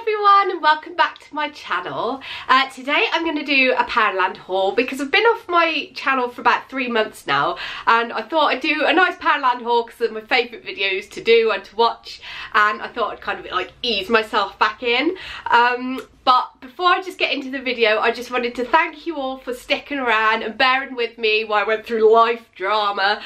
everyone and welcome back to my channel. Today I'm going to do a Poundland haul because I've been off my channel for about 3 months now, and I thought I'd do a nice Poundland haul because they're my favourite videos to do and to watch, and I thought I'd kind of like ease myself back in. But before I just get into the video, I just wanted to thank you all for sticking around and bearing with me while I went through life drama.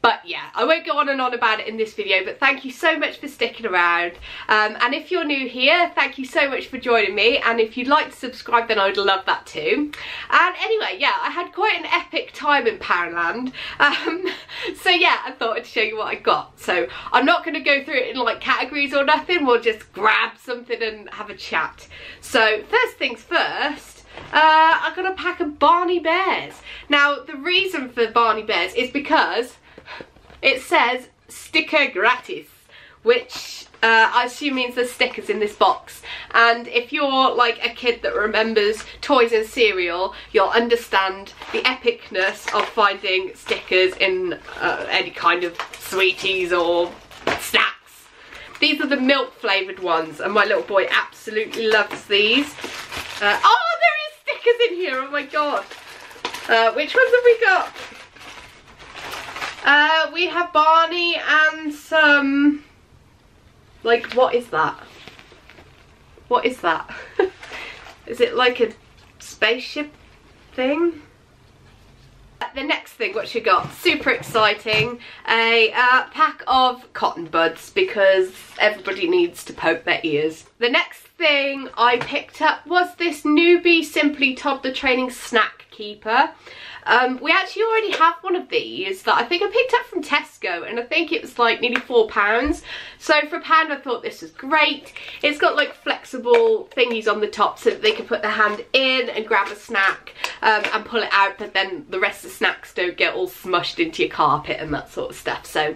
But yeah, I won't go on and on about it in this video, but thank you so much for sticking around. And if you're new here, thank you so much for joining me. And if you'd like to subscribe, then I'd love that too. And anyway, yeah, I had quite an epic time in Poundland. So yeah, I thought I'd show you what I got. So I'm not going to go through it in like categories or nothing. We'll just grab something and have a chat. So first things first. I got a pack of Barney Bears. Now, the reason for Barney Bears is because it says sticker gratis, which I assume means there's stickers in this box. And if you're like a kid that remembers toys and cereal, you'll understand the epicness of finding stickers in any kind of sweeties or snacks. These are the milk flavoured ones, and my little boy absolutely loves these. Oh, there is stickers in here, oh my god. Which ones have we got? We have Barney and some, like, what is that? What is that? Is it like a spaceship thing? The next thing, what you got, super exciting, a pack of cotton buds because everybody needs to poke their ears. The next thing I picked up was this newbie Simply Toddler Training Snack Keeper. We actually already have one of these that I think I picked up from Tesco, and I think it was like nearly £4. So for £1 I thought this was great. It's got like flexible thingies on the top so that they can put their hand in and grab a snack and pull it out, but then the rest of the snacks don't get all smushed into your carpet and that sort of stuff. So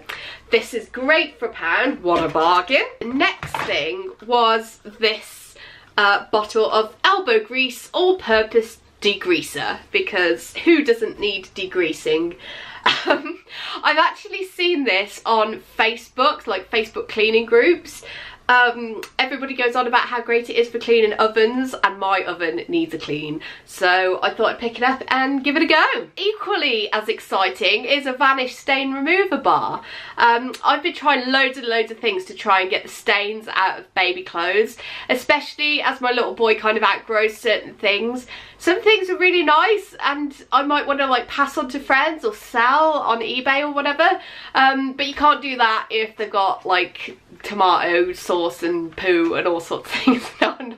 this is great for £1, what a bargain. The next thing was this bottle of elbow grease all-purpose degreaser, because who doesn't need degreasing? I've actually seen this on Facebook, like Facebook cleaning groups. Everybody goes on about how great it is for cleaning ovens, and my oven needs a clean, so I thought I'd pick it up and give it a go. Equally as exciting is a Vanish stain remover bar. I've been trying loads and loads of things to try and get the stains out of baby clothes, especially as my little boy kind of outgrows certain things. Some things are really nice and I might want to like pass on to friends or sell on eBay or whatever, but you can't do that if they've got like tomato sauce and poo and all sorts of things. No, I'm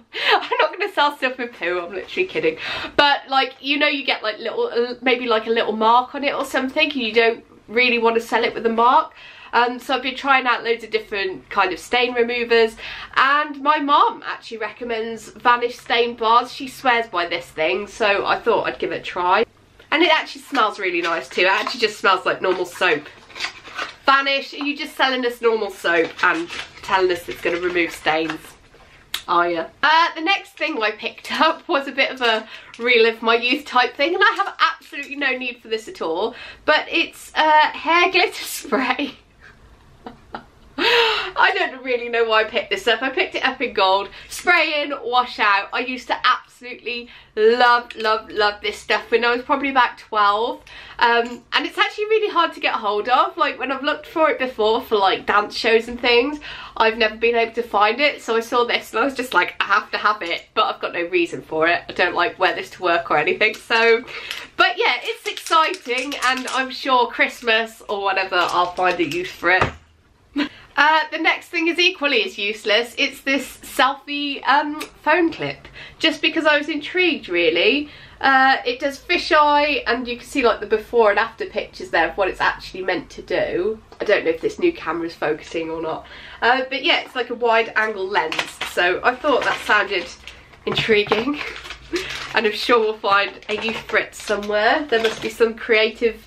not going to sell stuff with poo, I'm literally kidding. But like, you know, you get like little, maybe like a little mark on it or something, and you don't really want to sell it with a mark. So I've been trying out loads of different kind of stain removers, and my mom actually recommends Vanish stain bars. She swears by this thing, so I thought I'd give it a try. And it actually smells really nice too. It actually just smells like normal soap. Vanish, are you just selling us normal soap and telling us it's going to remove stains? Are you? The next thing I picked up was a bit of a relive my youth type thing, and I have absolutely no need for this at all, but it's hair glitter spray. I don't really know why I picked this up. I picked it up in gold. Spray in, wash out. I used to absolutely love this stuff when I was probably about 12. And it's actually really hard to get hold of. Like when I've looked for it before for like dance shows and things, I've never been able to find it. So I saw this and I was just like, I have to have it, but I've got no reason for it. I don't like wear this to work or anything. So, but yeah, it's exciting, and I'm sure Christmas or whatever I'll find a use for it. The next thing is equally as useless. It's this selfie phone clip, just because I was intrigued really. It does fisheye, and you can see like the before and after pictures there of what it's actually meant to do. I don't know if this new camera is focusing or not, but yeah, it's like a wide angle lens, so I thought that sounded intriguing. And I'm sure we'll find a use for it somewhere. There must be some creative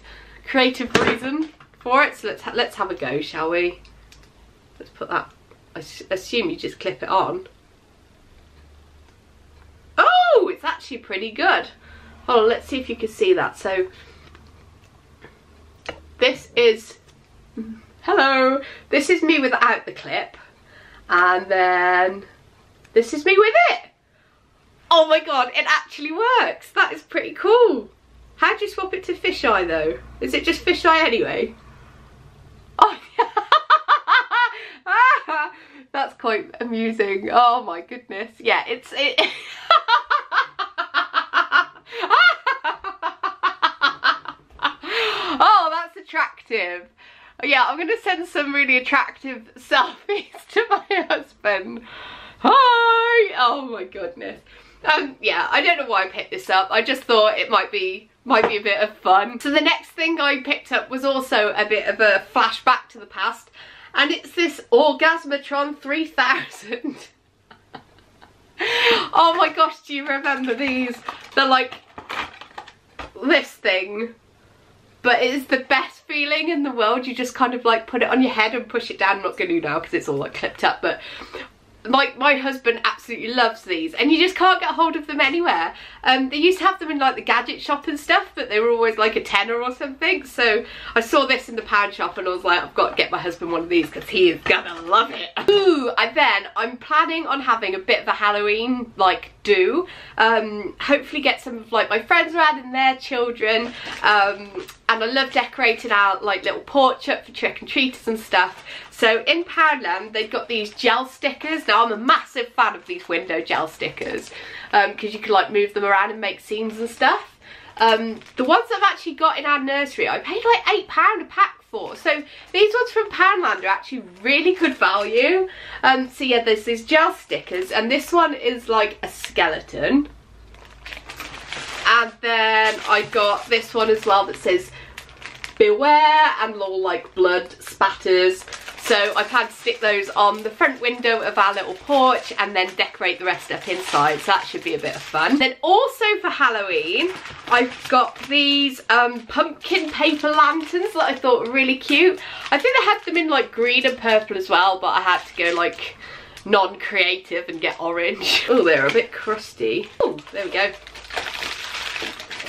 reason for it, so let's have a go, shall we? Let's put that, I assume you just clip it on. Oh, it's actually pretty good. Hold on, let's see if you can see that. So this is, hello, this is me without the clip, and then this is me with it. Oh my god, it actually works. That is pretty cool. How do you swap it to fisheye though? Is it just fisheye anyway? Oh, that's quite amusing. Oh my goodness. Yeah, it. Oh, that's attractive. Yeah, I'm gonna send some really attractive selfies to my husband. Hi! Oh my goodness. Yeah, I don't know why I picked this up. I just thought it might be a bit of fun. So the next thing I picked up was also a bit of a flashback to the past, and it's this Orgasmatron 3000. Oh my gosh, do you remember these? They're like this thing, but it is the best feeling in the world. You just kind of like put it on your head and push it down. I'm not going to now because it's all like clipped up, but like my husband absolutely loves these, and you just can't get hold of them anywhere. They used to have them in like the gadget shop and stuff, but they were always like a tenner or something. So I saw this in the pound shop and I was like, I've got to get my husband one of these because he is gonna love it. Ooh, and then I'm planning on having a bit of a Halloween like do. Hopefully get some of like my friends around and their children. And I love decorating out like little porch up for trick-and-treaters and stuff. So in Poundland they've got these gel stickers. Now I'm a massive fan of these window gel stickers because you can like move them around and make scenes and stuff. The ones I've actually got in our nursery I paid like £8 a pack for. So these ones from Poundland are actually really good value. So yeah, there's these gel stickers, and this one is like a skeleton. And then I got this one as well that says beware, and little like blood spatters. So I plan to stick those on the front window of our little porch and then decorate the rest up inside. So that should be a bit of fun. Then also for Halloween, I've got these pumpkin paper lanterns that I thought were really cute. I think they had them in like green and purple as well, but I had to go like non-creative and get orange. Oh, they're a bit crusty. Oh, there we go.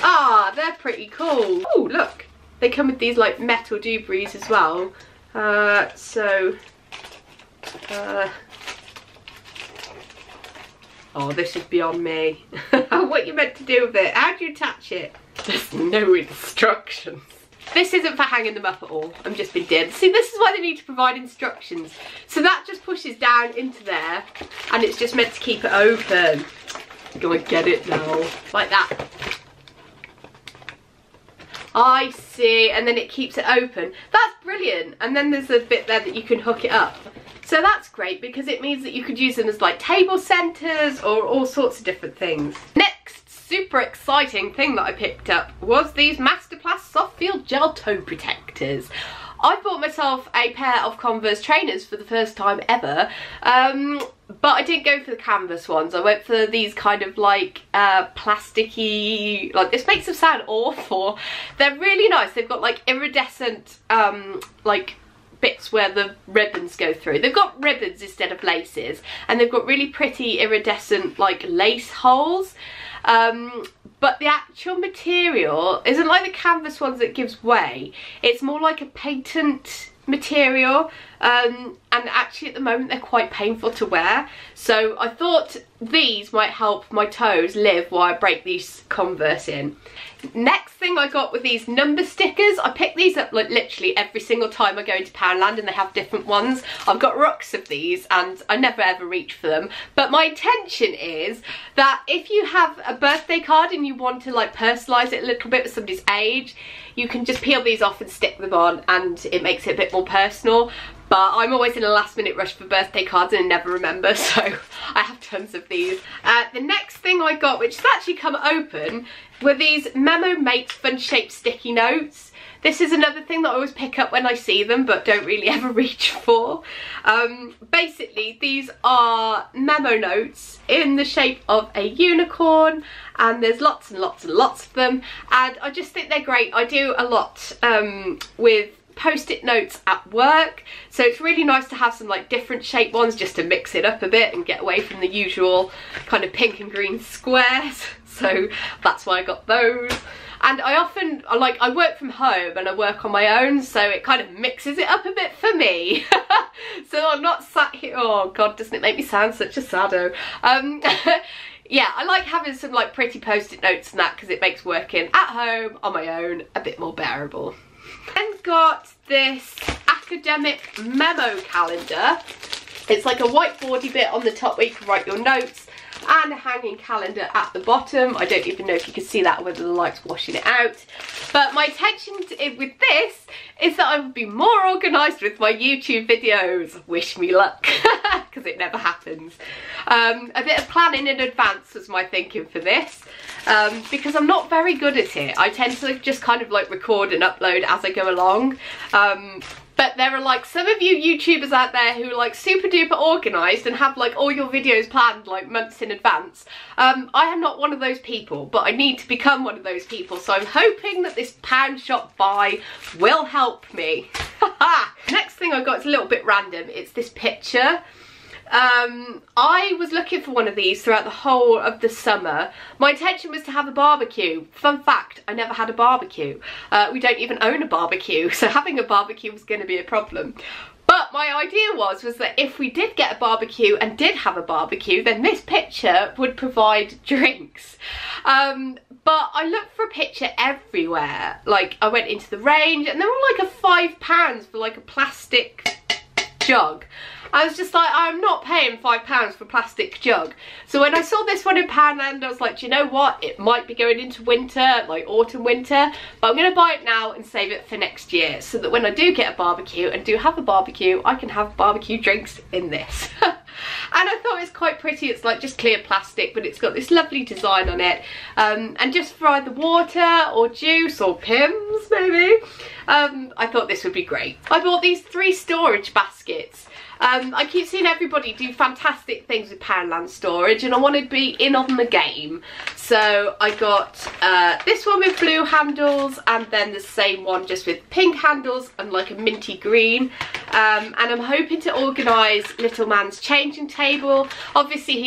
Ah, they're pretty cool. Oh, look. They come with these like metal dooblies as well. Oh, this is beyond me. What you meant to do with it? How do you attach it? There's no instructions. This isn't for hanging them up at all. I'm just being dead. See, this is why they need to provide instructions. So that just pushes down into there, and it's just meant to keep it open. Go and get it now. Like that. I see, and then it keeps it open. That's brilliant. And then there's a bit there that you can hook it up. So that's great because it means that you could use them as like table centers or all sorts of different things. Next super exciting thing that I picked up was these Masterclass Soft Feel Gel Toe Protectors. I bought myself a pair of Converse trainers for the first time ever, but I didn't go for the canvas ones. I went for these kind of like plasticky, like, this makes them sound awful. They're really nice. They've got like iridescent like bits where the ribbons go through. They've got ribbons instead of laces, and they've got really pretty iridescent like lace holes. But the actual material isn't like the canvas ones that gives way. It's more like a patent material, and actually at the moment they're quite painful to wear. So I thought these might help my toes live while I break these Converse in. Next thing I got were these number stickers. I pick these up like literally every single time I go into Poundland, and they have different ones. I've got rocks of these and I never ever reach for them. But my intention is that if you have a birthday card and you want to like personalise it a little bit with somebody's age, you can just peel these off and stick them on, and it makes it a bit more personal. But I'm always in a last minute rush for birthday cards and I never remember, so I have tons of these. The next thing I got, which has actually come open, were these Memo Mates fun shaped sticky notes. This is another thing that I always pick up when I see them but don't really ever reach for. Basically these are memo notes in the shape of a unicorn, and there's lots and lots and lots of them, and I just think they're great. I do a lot with post-it notes at work, so it's really nice to have some like different shaped ones just to mix it up a bit and get away from the usual kind of pink and green squares. So that's why I got those. And I often, I work from home and I work on my own, so it kind of mixes it up a bit for me. So I'm not sat here, oh god, doesn't it make me sound such a saddo? Yeah, I like having some like pretty post-it notes and that because it makes working at home on my own a bit more bearable. Then got this academic memo calendar. It's like a whiteboardy bit on the top where you can write your notes, and a hanging calendar at the bottom. I don't even know if you can see that or whether the light's washing it out. But my intention with this is that I would be more organised with my YouTube videos. Wish me luck, because it never happens. A bit of planning in advance was my thinking for this, because I'm not very good at it. I tend to just kind of like record and upload as I go along. But there are like some of you YouTubers out there who are like super duper organised and have like all your videos planned like months in advance. I am not one of those people, but I need to become one of those people. So I'm hoping that this pound shop buy will help me. Next thing I got is a little bit random. It's this picture. I was looking for one of these throughout the whole of the summer. My intention was to have a barbecue. Fun fact, I never had a barbecue. We don't even own a barbecue, so having a barbecue was going to be a problem. But my idea was that if we did get a barbecue and did have a barbecue, then this picture would provide drinks. But I looked for a picture everywhere. Like, I went into the range and they were like a £5 for like a plastic jug. I was just like, I'm not paying £5 for a plastic jug. So when I saw this one in Poundland, I was like, do you know what? It might be going into winter, like autumn, winter, but I'm going to buy it now and save it for next year, so that when I do get a barbecue and do have a barbecue, I can have barbecue drinks in this. And I thought it's quite pretty. It's like just clear plastic, but it's got this lovely design on it. And just for either water or juice or Pimm's maybe, I thought this would be great. I bought these 3 storage baskets. I keep seeing everybody do fantastic things with Poundland storage, and I want to be in on the game. So I got this one with blue handles, and then the same one just with pink handles and like a minty green. And I'm hoping to organise little man's changing table. Obviously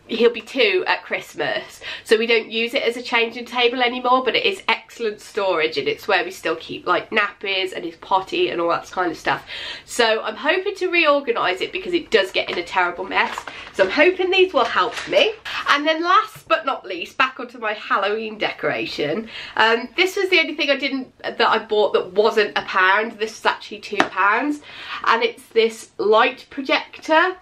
he'll be 2 at Christmas, so we don't use it as a changing table anymore, but it is excellent storage, and it's where we still keep like nappies and his potty and all that kind of stuff. So I'm hoping to reorganise it because it does get in a terrible mess. So I'm hoping these will help me. And then last but not least, back onto my Halloween decoration. This was the only thing that I bought that wasn't £1. This is actually £2, and it's this light projector.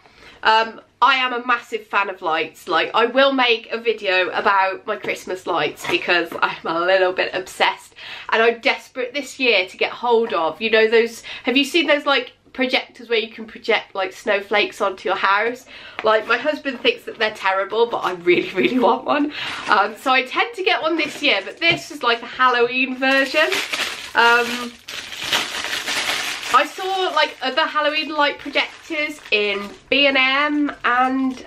I am a massive fan of lights. Like, I will make a video about my Christmas lights because I'm a little bit obsessed, and I'm desperate this year to get hold of, you know, those, have you seen those like projectors where you can project like snowflakes onto your house? Like, my husband thinks that they're terrible, but I really want one. So I tend to get one this year, but this is like a Halloween version. I saw like other Halloween light projectors in B&M and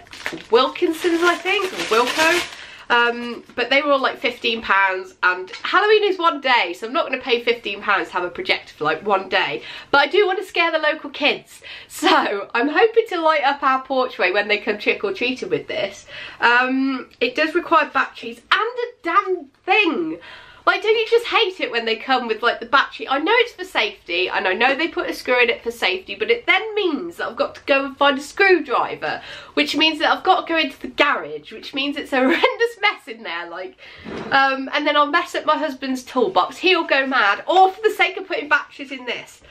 Wilkinson's, I think, or Wilko. But they were all like £15, and Halloween is one day, so I'm not going to pay £15 to have a projector for like one day. But I do want to scare the local kids, so I'm hoping to light up our porchway when they come trick-or-treating with this. It does require batteries and a damn thing. Like, don't you just hate it when they come with like the battery? I know it's for safety, and I know they put a screw in it for safety, but it then means that I've got to go and find a screwdriver, which means that I've got to go into the garage, which means it's a horrendous mess in there, like, and then I'll mess up my husband's toolbox. He'll go mad, all for the sake of putting batteries in this.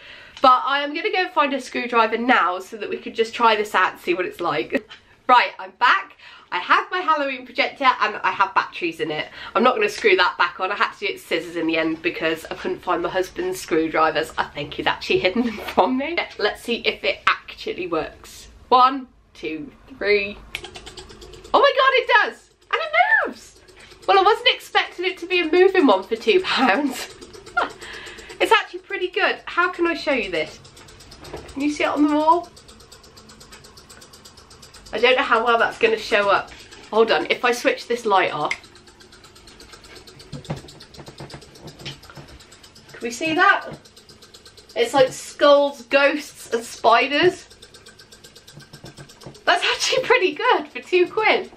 But I am going to go find a screwdriver now so that we could just try this out and see what it's like. Right, I'm back. I have my Halloween projector and I have batteries in it. I'm not going to screw that back on. I had to do it with scissors in the end because I couldn't find my husband's screwdrivers. I think he's actually hidden them from me. Let's see if it actually works. 1, 2, 3. Oh my god, it does! And it moves! Well, I wasn't expecting it to be a moving one for £2. It's actually pretty good. How can I show you this? Can you see it on the wall? I don't know how well that's going to show up. Hold on, if I switch this light off. Can we see that? It's like skulls, ghosts and spiders. That's actually pretty good for £2.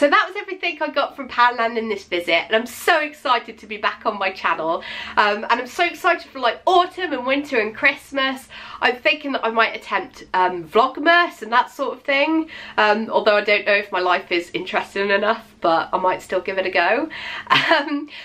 So that was everything I got from Poundland in this visit, and I'm so excited to be back on my channel, and I'm so excited for like autumn and winter and Christmas. I'm thinking that I might attempt Vlogmas and that sort of thing, although I don't know if my life is interesting enough, but I might still give it a go.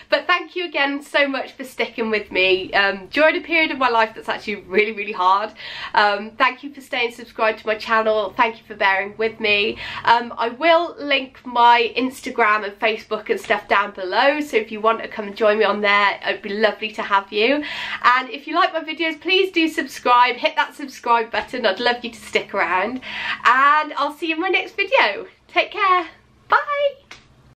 But thank you again so much for sticking with me during a period of my life that's actually really, really hard. Thank you for staying subscribed to my channel. Thank you for bearing with me. I will link my Instagram and Facebook and stuff down below, so if you want to come and join me on there, it'd be lovely to have you. And if you like my videos, please do subscribe, hit that subscribe button. I'd love you to stick around, and I'll see you in my next video. Take care. Bye.